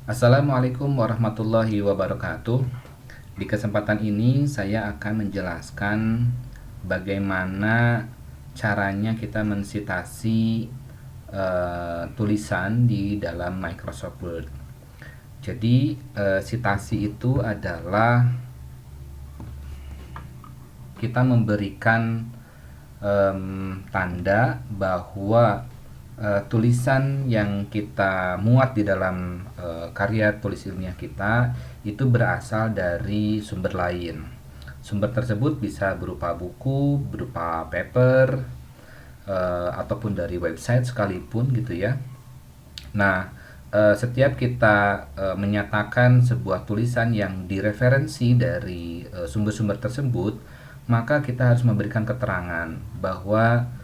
Assalamualaikum warahmatullahi wabarakatuh. Di kesempatan ini saya akan menjelaskan bagaimana caranya kita mensitasi tulisan di dalam Microsoft Word. Jadi sitasi itu adalah kita memberikan tanda bahwa tulisan yang kita muat di dalam karya tulis ilmiah kita itu berasal dari sumber lain. Sumber tersebut bisa berupa buku, berupa paper, ataupun dari website sekalipun gitu ya. Nah, setiap kita menyatakan sebuah tulisan yang direferensi dari sumber-sumber tersebut, maka kita harus memberikan keterangan bahwa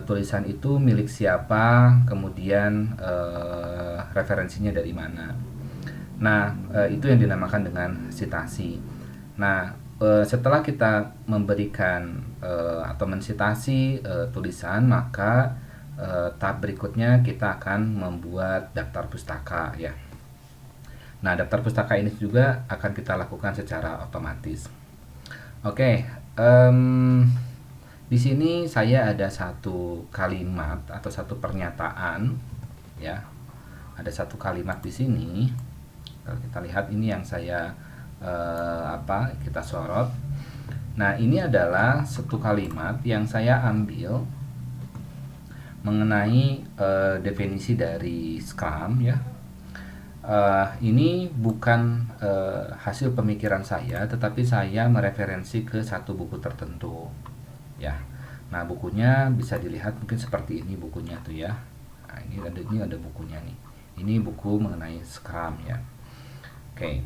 tulisan itu milik siapa, kemudian referensinya dari mana. Nah, itu yang dinamakan dengan sitasi. Nah, setelah kita memberikan atau mensitasi tulisan, maka tahap berikutnya kita akan membuat daftar pustaka ya. Nah, daftar pustaka ini juga akan kita lakukan secara otomatis. Oke, di sini saya ada satu kalimat atau satu pernyataan ya. Ada satu kalimat di sini. Kalau kita lihat ini yang saya kita sorot. Nah, ini adalah satu kalimat yang saya ambil mengenai definisi dari Scrum ya. Ini bukan hasil pemikiran saya, tetapi saya mereferensi ke satu buku tertentu ya. Nah, bukunya bisa dilihat mungkin seperti ini bukunya tuh ya. Nah, ini ada bukunya nih. Ini buku mengenai Scrum ya. Oke.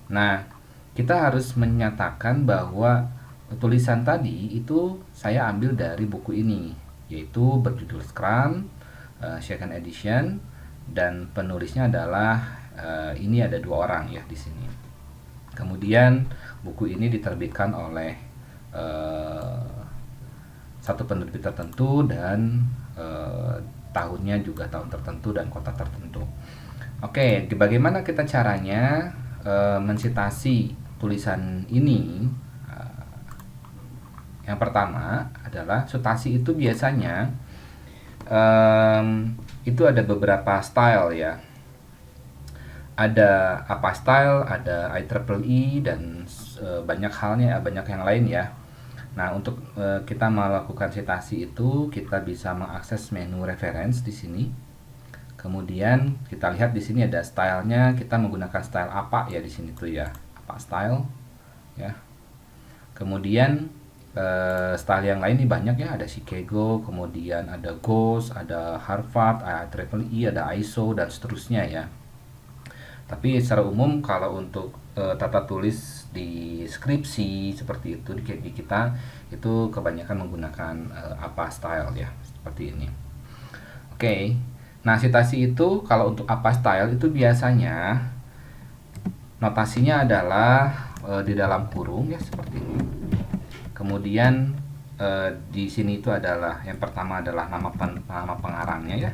Nah, kita harus menyatakan bahwa tulisan tadi itu saya ambil dari buku ini, yaitu berjudul Scrum Second Edition, dan penulisnya adalah ini ada dua orang ya di sini. Kemudian buku ini diterbitkan oleh satu penerbit tertentu dan tahunnya juga tahun tertentu dan kota tertentu. Oke, bagaimana kita caranya mensitasi tulisan ini? Yang pertama adalah sitasi itu biasanya itu ada beberapa style ya. Ada apa style, ada IEEE dan banyak halnya, banyak yang lain ya. Nah, untuk kita melakukan sitasi itu kita bisa mengakses menu reference di sini. Kemudian kita lihat di sini ada stylenya, kita menggunakan style apa ya di sini tuh ya, apa style ya. Kemudian style yang lain ini banyak ya, ada Chicago, kemudian ada Ghost, ada Harvard, IEEE, ada ISO dan seterusnya ya. Tapi secara umum kalau untuk tata tulis di skripsi seperti itu di kita itu kebanyakan menggunakan apa style ya, seperti ini. Oke. Nah, sitasi itu kalau untuk apa style itu biasanya notasinya adalah di dalam kurung ya seperti ini. Kemudian di sini itu adalah yang pertama adalah nama pengarangnya ya,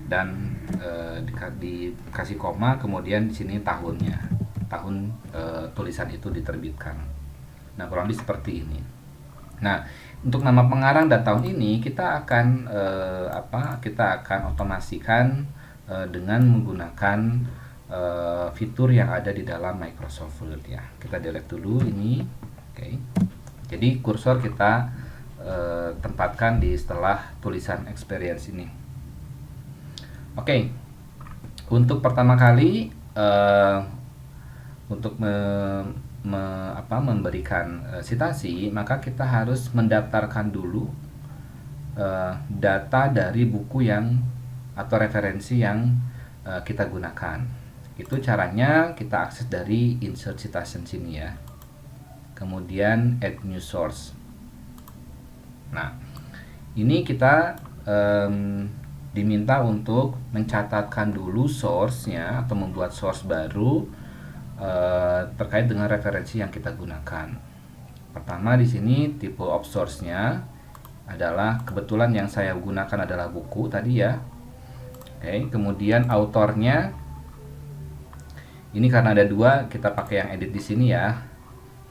dan dikasih koma, kemudian di sini tahunnya, tahun tulisan itu diterbitkan. Nah, kurang lebih seperti ini. Nah, untuk nama pengarang dan tahun ini kita akan kita akan otomasikan dengan menggunakan fitur yang ada di dalam Microsoft Word ya. Kita delete dulu ini. Oke. Jadi kursor kita tempatkan di setelah tulisan experience ini. Oke. Untuk pertama kali untuk memberikan sitasi, maka kita harus mendaftarkan dulu data dari buku yang atau referensi yang kita gunakan. Itu caranya kita akses dari insert citation sini ya. Kemudian add new source. Nah, ini kita diminta untuk mencatatkan dulu source-nya atau membuat source baru terkait dengan referensi yang kita gunakan. Pertama di sini tipe of source-nya adalah kebetulan yang saya gunakan adalah buku tadi ya. Oke, kemudian autornya Ini karena ada dua, kita pakai yang edit di sini ya.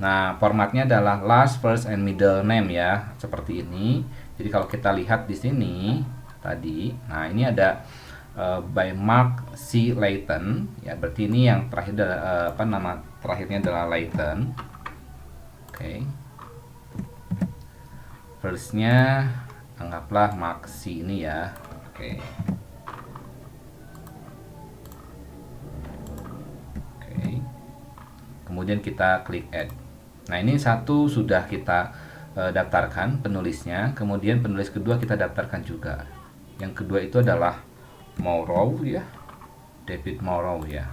Nah, formatnya adalah last, first, and middle name ya, seperti ini. Jadi kalau kita lihat di sini tadi, nah ini ada by Mark C. Layton ya, berarti ini yang terakhir adalah nama terakhirnya adalah Layton. Oke. Firstnya anggaplah Mark C ini ya. Oke. Kemudian kita klik add. Nah, ini satu sudah kita daftarkan penulisnya, kemudian penulis kedua kita daftarkan juga. Yang kedua itu adalah Morrow ya, David Morrow ya.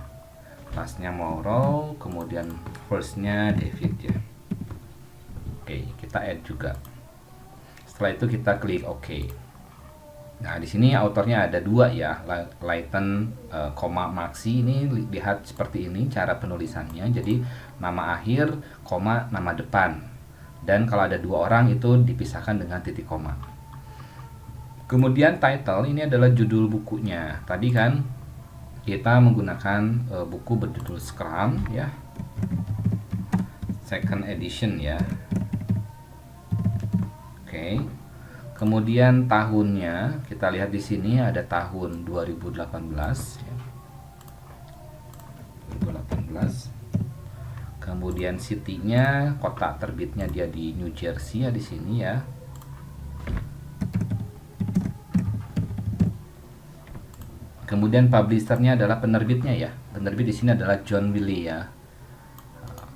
Lastnya Morrow, kemudian firstnya David ya. Oke, kita add juga. Setelah itu kita klik OK. Nah, di sini autornya ada dua ya, Layton, Maxi. Ini lihat seperti ini cara penulisannya. Jadi nama akhir, nama depan. Dan kalau ada dua orang itu dipisahkan dengan titik koma. Kemudian title ini adalah judul bukunya. Tadi kan kita menggunakan buku berjudul Scrum ya, second edition ya. Oke. Kemudian tahunnya kita lihat di sini ada tahun 2018 ya. 2018. Kemudian city-nya, kota terbitnya dia di New Jersey ya di sini ya. Kemudian publisher-nya adalah penerbitnya ya. Penerbit di sini adalah John Wiley ya.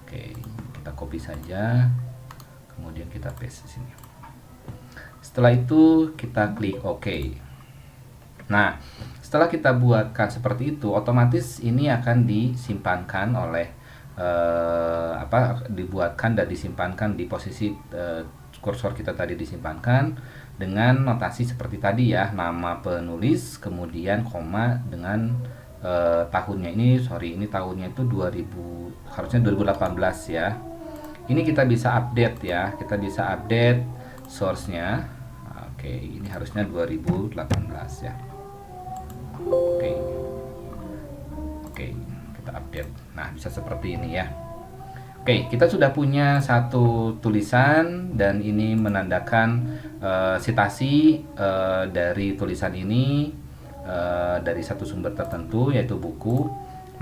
Oke, kita copy saja. Kemudian kita paste di sini. Setelah itu kita klik OK. Nah, setelah kita buatkan seperti itu, otomatis ini akan disimpankan oleh dibuatkan dan disimpankan di posisi kursor kita tadi disimpankan dengan notasi seperti tadi ya, nama penulis, kemudian koma dengan tahunnya. Ini tahunnya itu 2000, harusnya 2018 ya. Ini kita bisa update ya, kita bisa update source-nya. Oke, ini harusnya 2018 ya. Oke, kita update. Nah, bisa seperti ini ya. Oke, kita sudah punya satu tulisan dan ini menandakan sitasi dari tulisan ini dari satu sumber tertentu yaitu buku.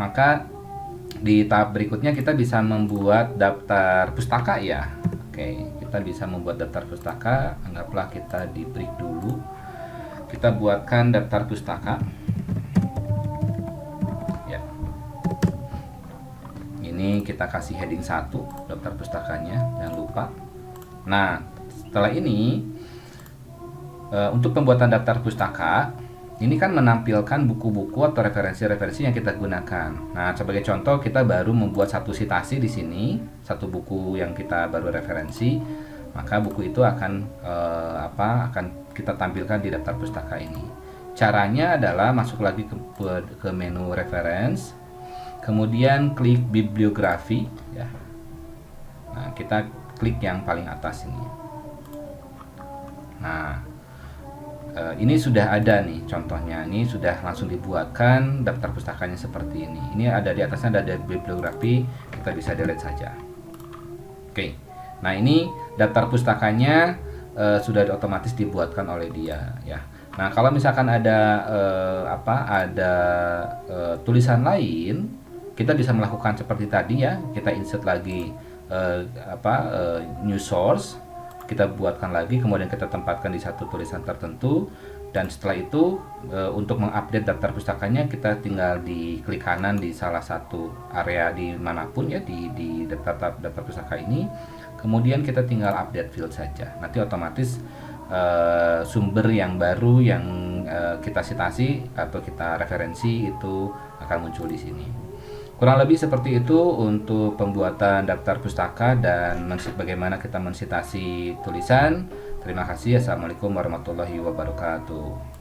Maka di tahap berikutnya kita bisa membuat daftar pustaka ya. Oke, kita bisa membuat daftar pustaka. Anggaplah kita di break dulu. Kita buatkan daftar pustaka. Ya. Ini kita kasih heading 1, daftar pustakanya, jangan lupa. Nah, setelah ini untuk pembuatan daftar pustaka, ini kan menampilkan buku-buku atau referensi-referensi yang kita gunakan. Nah, sebagai contoh kita baru membuat satu citasi di sini, satu buku yang kita baru referensi, maka buku itu akan akan kita tampilkan di daftar pustaka ini. Caranya adalah masuk lagi ke menu reference, kemudian klik bibliografi ya. Nah, kita klik yang paling atas ini. Nah, ini sudah ada nih contohnya, ini sudah langsung dibuatkan daftar pustakanya seperti ini. Ini ada di atasnya ada bibliografi, kita bisa delete saja. Oke, nah ini daftar pustakanya sudah otomatis dibuatkan oleh dia ya. Nah, kalau misalkan ada tulisan lain, kita bisa melakukan seperti tadi ya, kita insert lagi new source. Kita buatkan lagi, kemudian kita tempatkan di satu tulisan tertentu, dan setelah itu untuk mengupdate daftar pustakanya kita tinggal di klik kanan di salah satu area di manapun ya di daftar pustaka ini, kemudian kita tinggal update field saja. Nanti otomatis sumber yang baru yang kita citasi atau kita referensi itu akan muncul di sini. Kurang lebih seperti itu untuk pembuatan daftar pustaka dan bagaimana kita mensitasi tulisan. Terima kasih. Assalamualaikum warahmatullahi wabarakatuh.